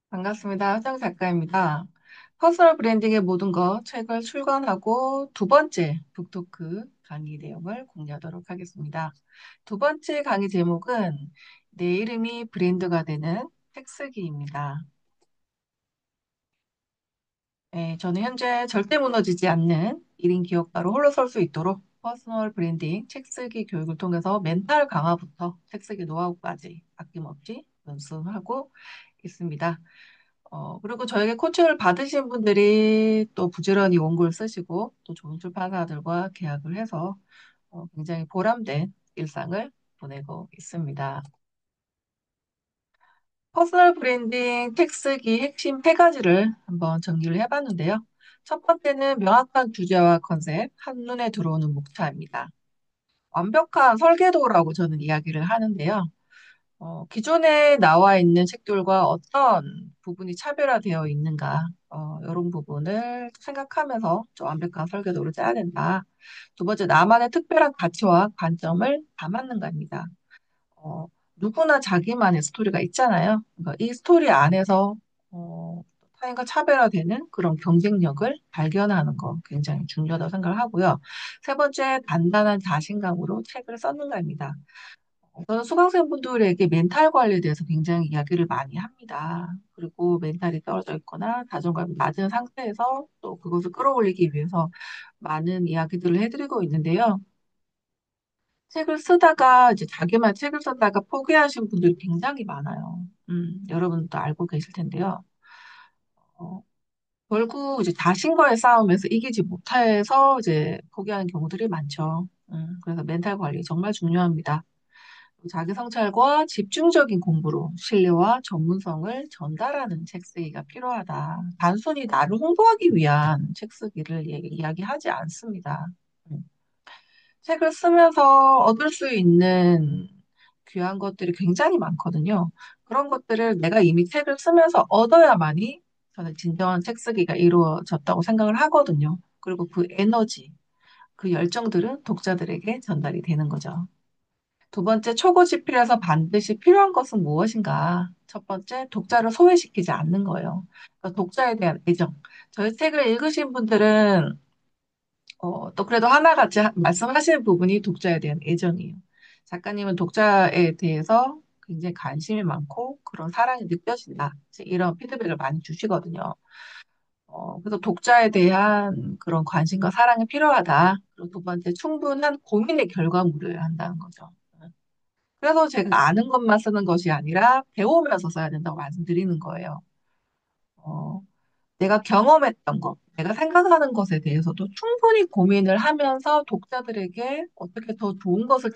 반갑습니다. 화정 작가입니다. 퍼스널 브랜딩의 모든 것 책을 출간하고 두 번째 북토크 강의 내용을 공유하도록 하겠습니다. 두 번째 강의 제목은 내 이름이 브랜드가 되는 책 쓰기입니다. 네, 저는 현재 절대 무너지지 않는 1인 기업가로 홀로 설 수 있도록 퍼스널 브랜딩 책 쓰기 교육을 통해서 멘탈 강화부터 책 쓰기 노하우까지 아낌없이 연수하고 있습니다. 그리고 저에게 코칭을 받으신 분들이 또 부지런히 원고를 쓰시고 또 좋은 출판사들과 계약을 해서 굉장히 보람된 일상을 보내고 있습니다. 퍼스널 브랜딩 텍 쓰기 핵심 세 가지를 한번 정리를 해봤는데요. 첫 번째는 명확한 주제와 컨셉, 한눈에 들어오는 목차입니다. 완벽한 설계도라고 저는 이야기를 하는데요. 기존에 나와 있는 책들과 어떤 부분이 차별화되어 있는가, 이런 부분을 생각하면서 좀 완벽한 설계도를 짜야 된다. 두 번째, 나만의 특별한 가치와 관점을 담았는가입니다. 어, 누구나 자기만의 스토리가 있잖아요. 그러니까 이 스토리 안에서 타인과 차별화되는 그런 경쟁력을 발견하는 거 굉장히 중요하다고 생각을 하고요. 세 번째, 단단한 자신감으로 책을 썼는가입니다. 저는 수강생분들에게 멘탈 관리에 대해서 굉장히 이야기를 많이 합니다. 그리고 멘탈이 떨어져 있거나 자존감이 낮은 상태에서 또 그것을 끌어올리기 위해서 많은 이야기들을 해드리고 있는데요. 책을 쓰다가 이제 자기만 책을 쓰다가 포기하신 분들이 굉장히 많아요. 여러분도 알고 계실 텐데요. 어, 결국 이제 자신과의 싸움에서 이기지 못해서 이제 포기하는 경우들이 많죠. 그래서 멘탈 관리 정말 중요합니다. 자기 성찰과 집중적인 공부로 신뢰와 전문성을 전달하는 책 쓰기가 필요하다. 단순히 나를 홍보하기 위한 책 쓰기를 이야기하지 않습니다. 음. 책을 쓰면서 얻을 수 있는 귀한 것들이 굉장히 많거든요. 그런 것들을 내가 이미 책을 쓰면서 얻어야만이 저는 진정한 책 쓰기가 이루어졌다고 생각을 하거든요. 그리고 그 에너지, 그 열정들은 독자들에게 전달이 되는 거죠. 두 번째, 초고집필에서 반드시 필요한 것은 무엇인가? 첫 번째, 독자를 소외시키지 않는 거예요. 그러니까 독자에 대한 애정. 저희 책을 읽으신 분들은 또 그래도 하나같이 말씀하시는 부분이 독자에 대한 애정이에요. 작가님은 독자에 대해서 굉장히 관심이 많고 그런 사랑이 느껴진다. 이제 이런 피드백을 많이 주시거든요. 그래서 독자에 대한 그런 관심과 사랑이 필요하다. 그리고 두 번째, 충분한 고민의 결과물을 한다는 거죠. 그래서 제가 아는 것만 쓰는 것이 아니라 배우면서 써야 된다고 말씀드리는 거예요. 어, 내가 경험했던 것, 내가 생각하는 것에 대해서도 충분히 고민을 하면서 독자들에게 어떻게 더 좋은 것을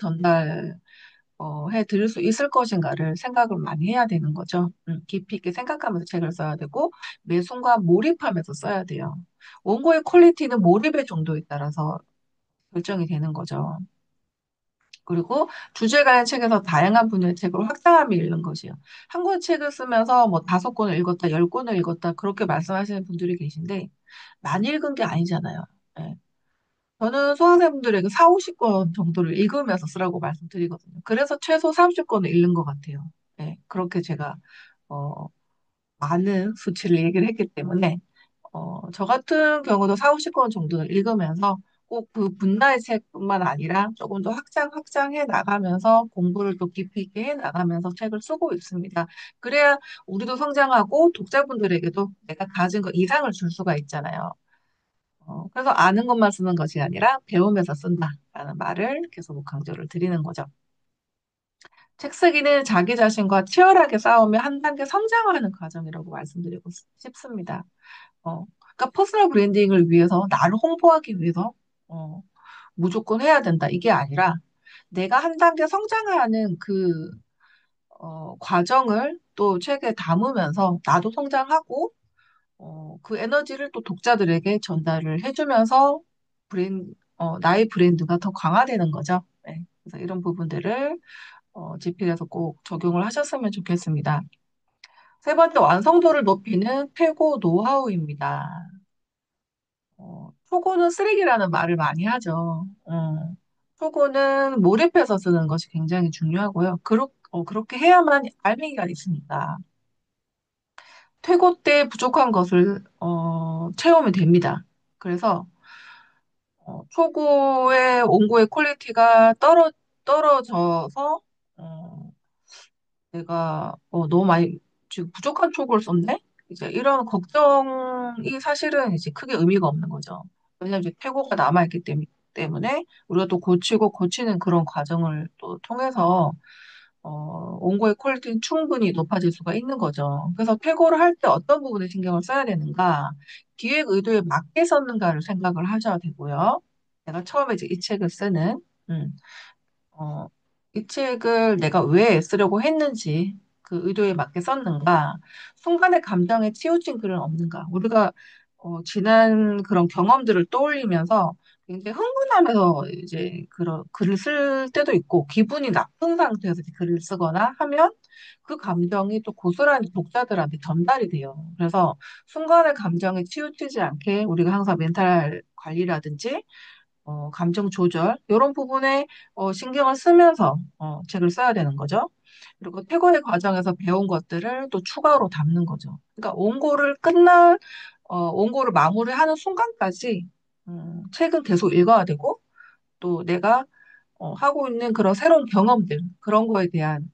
해 드릴 수 있을 것인가를 생각을 많이 해야 되는 거죠. 깊이 있게 생각하면서 책을 써야 되고, 매 순간 몰입하면서 써야 돼요. 원고의 퀄리티는 몰입의 정도에 따라서 결정이 되는 거죠. 그리고 주제 관련 책에서 다양한 분야의 책을 확장하며 읽는 것이요. 한 권 책을 쓰면서 뭐 5권을 읽었다, 10권을 읽었다, 그렇게 말씀하시는 분들이 계신데, 많이 읽은 게 아니잖아요. 예. 저는 수강생분들에게 4, 50권 정도를 읽으면서 쓰라고 말씀드리거든요. 그래서 최소 30권을 읽는 것 같아요. 예. 그렇게 제가, 어, 많은 수치를 얘기를 했기 때문에, 저 같은 경우도 4, 50권 정도는 읽으면서 꼭 그 분야의 책뿐만 아니라 조금 더 확장해 나가면서 공부를 또 깊이 있게 해 나가면서 책을 쓰고 있습니다. 그래야 우리도 성장하고 독자분들에게도 내가 가진 것 이상을 줄 수가 있잖아요. 그래서 아는 것만 쓰는 것이 아니라 배우면서 쓴다라는 말을 계속 강조를 드리는 거죠. 책 쓰기는 자기 자신과 치열하게 싸우며 한 단계 성장하는 과정이라고 말씀드리고 싶습니다. 그러니까 퍼스널 브랜딩을 위해서, 나를 홍보하기 위해서, 어, 무조건 해야 된다. 이게 아니라, 내가 한 단계 성장하는 그, 과정을 또 책에 담으면서, 나도 성장하고, 그 에너지를 또 독자들에게 전달을 해주면서, 나의 브랜드가 더 강화되는 거죠. 네. 그래서 이런 부분들을, 집필해서 꼭 적용을 하셨으면 좋겠습니다. 세 번째, 완성도를 높이는 최고 노하우입니다. 초고는 쓰레기라는 말을 많이 하죠. 초고는 몰입해서 쓰는 것이 굉장히 중요하고요. 그렇게 해야만 알맹이가 있으니까. 퇴고 때 부족한 것을 채우면 됩니다. 그래서 초고의 원고의 퀄리티가 떨어져서 어, 내가 너무 많이 지금 부족한 초고를 썼네? 이제 이런 걱정이 사실은 이제 크게 의미가 없는 거죠. 왜냐하면 이제 퇴고가 남아있기 때문에 우리가 또 고치고 고치는 그런 과정을 또 통해서 원고의 퀄리티는 충분히 높아질 수가 있는 거죠. 그래서 퇴고를 할 때 어떤 부분에 신경을 써야 되는가, 기획 의도에 맞게 썼는가를 생각을 하셔야 되고요. 내가 처음에 이제 이 책을 쓰는, 음, 어, 이 책을 내가 왜 쓰려고 했는지, 그 의도에 맞게 썼는가, 순간의 감정에 치우친 글은 없는가. 우리가 지난 그런 경험들을 떠올리면서 굉장히 흥분하면서 이제 그런 글을 쓸 때도 있고, 기분이 나쁜 상태에서 이제 글을 쓰거나 하면 그 감정이 또 고스란히 독자들한테 전달이 돼요. 그래서 순간의 감정에 치우치지 않게 우리가 항상 멘탈 관리라든지 감정 조절, 이런 부분에 신경을 쓰면서 책을 써야 되는 거죠. 그리고 퇴고의 과정에서 배운 것들을 또 추가로 담는 거죠. 그러니까 원고를 마무리하는 순간까지 책은 계속 읽어야 되고, 또 내가 하고 있는 그런 새로운 경험들, 그런 거에 대한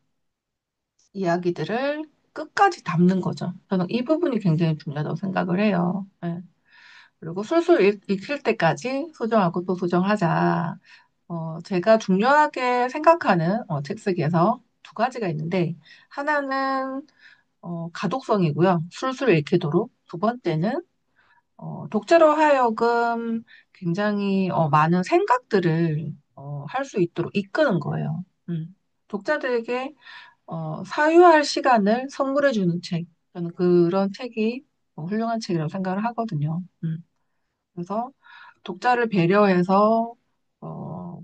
이야기들을 끝까지 담는 거죠. 저는 이 부분이 굉장히 중요하다고 생각을 해요. 예. 그리고 술술 읽힐 때까지 소정하고 또 소정하자. 제가 중요하게 생각하는 책 쓰기에서 두 가지가 있는데, 하나는 가독성이고요. 술술 읽히도록. 두 번째는 독자로 하여금 굉장히 많은 생각들을 할 수 있도록 이끄는 거예요. 독자들에게 사유할 시간을 선물해주는 책. 저는 그런 책이 훌륭한 책이라고 생각을 하거든요. 그래서 독자를 배려해서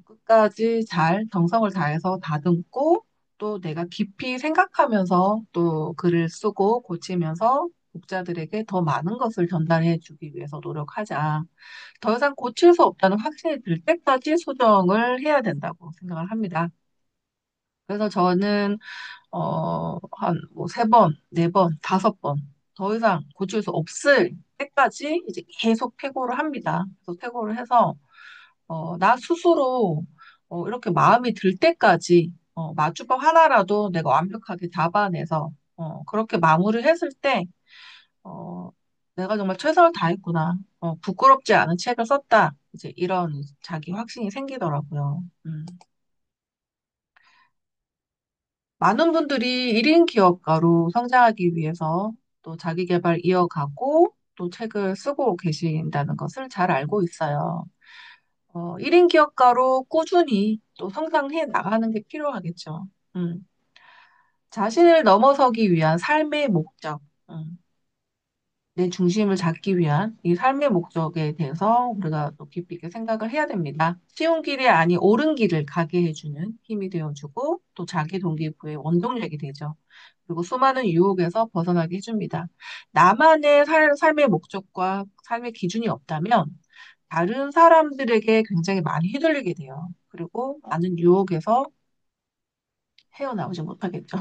끝까지 잘 정성을 다해서 다듬고 또 내가 깊이 생각하면서 또 글을 쓰고 고치면서 독자들에게 더 많은 것을 전달해 주기 위해서 노력하자. 더 이상 고칠 수 없다는 확신이 들 때까지 수정을 해야 된다고 생각을 합니다. 그래서 저는 한 뭐 세 번, 네 번, 다섯 번, 더 이상 고칠 수 없을 때까지 이제 계속 퇴고를 합니다. 그래서 퇴고를 해서, 나 스스로, 이렇게 마음이 들 때까지, 맞춤법 하나라도 내가 완벽하게 잡아내서, 그렇게 마무리를 했을 때, 어, 내가 정말 최선을 다했구나. 부끄럽지 않은 책을 썼다. 이제 이런 자기 확신이 생기더라고요. 많은 분들이 1인 기업가로 성장하기 위해서 또 자기 개발 이어가고 또 책을 쓰고 계신다는 것을 잘 알고 있어요. 1인 기업가로 꾸준히 또 성장해 나가는 게 필요하겠죠. 음, 자신을 넘어서기 위한 삶의 목적. 내 중심을 잡기 위한 이 삶의 목적에 대해서 우리가 또 깊이 있게 생각을 해야 됩니다. 쉬운 길이 아닌 옳은 길을 가게 해주는 힘이 되어주고 또 자기 동기부여의 원동력이 되죠. 그리고 수많은 유혹에서 벗어나게 해줍니다. 나만의 삶의 목적과 삶의 기준이 없다면 다른 사람들에게 굉장히 많이 휘둘리게 돼요. 그리고 많은 유혹에서 헤어나오지 못하겠죠.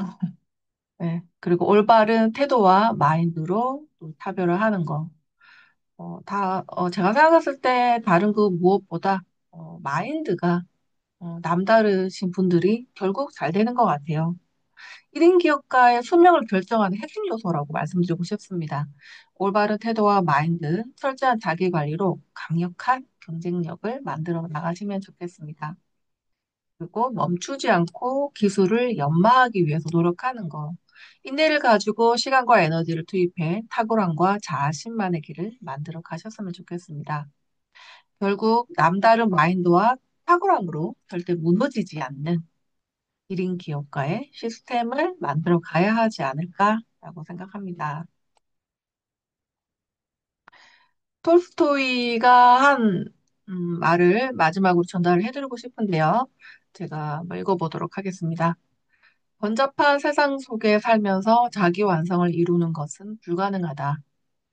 네. 그리고 올바른 태도와 마인드로 또 타별을 하는 거. 제가 생각했을 때 다른 그 무엇보다, 마인드가, 남다르신 분들이 결국 잘 되는 것 같아요. 1인 기업가의 수명을 결정하는 핵심 요소라고 말씀드리고 싶습니다. 올바른 태도와 마인드, 철저한 자기 관리로 강력한 경쟁력을 만들어 나가시면 좋겠습니다. 그리고 멈추지 않고 기술을 연마하기 위해서 노력하는 것. 인내를 가지고 시간과 에너지를 투입해 탁월함과 자신만의 길을 만들어 가셨으면 좋겠습니다. 결국 남다른 마인드와 탁월함으로 절대 무너지지 않는 1인 기업가의 시스템을 만들어 가야 하지 않을까라고 생각합니다. 톨스토이가 한 말을 마지막으로 전달을 해드리고 싶은데요. 제가 한번 읽어보도록 하겠습니다. 번잡한 세상 속에 살면서 자기 완성을 이루는 것은 불가능하다.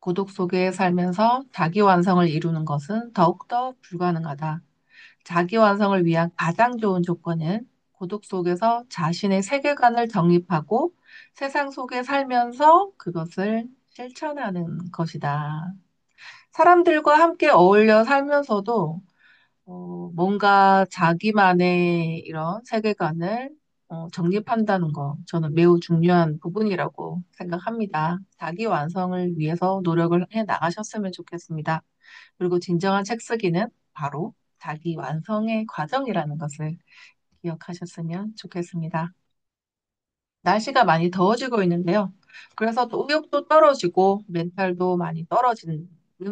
고독 속에 살면서 자기 완성을 이루는 것은 더욱더 불가능하다. 자기 완성을 위한 가장 좋은 조건은 고독 속에서 자신의 세계관을 정립하고 세상 속에 살면서 그것을 실천하는 것이다. 사람들과 함께 어울려 살면서도 뭔가 자기만의 이런 세계관을 정립한다는 거, 저는 매우 중요한 부분이라고 생각합니다. 자기 완성을 위해서 노력을 해 나가셨으면 좋겠습니다. 그리고 진정한 책 쓰기는 바로 자기 완성의 과정이라는 것을 기억하셨으면 좋겠습니다. 날씨가 많이 더워지고 있는데요. 그래서 또 의욕도 떨어지고 멘탈도 많이 떨어지는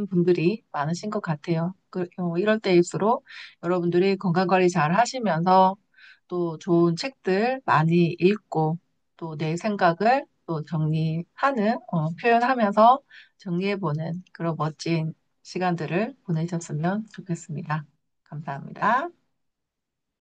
분들이 많으신 것 같아요. 이럴 때일수록 여러분들이 건강 관리 잘 하시면서 또 좋은 책들 많이 읽고 또 내 생각을 또 정리하는, 표현하면서 정리해보는 그런 멋진 시간들을 보내셨으면 좋겠습니다. 감사합니다.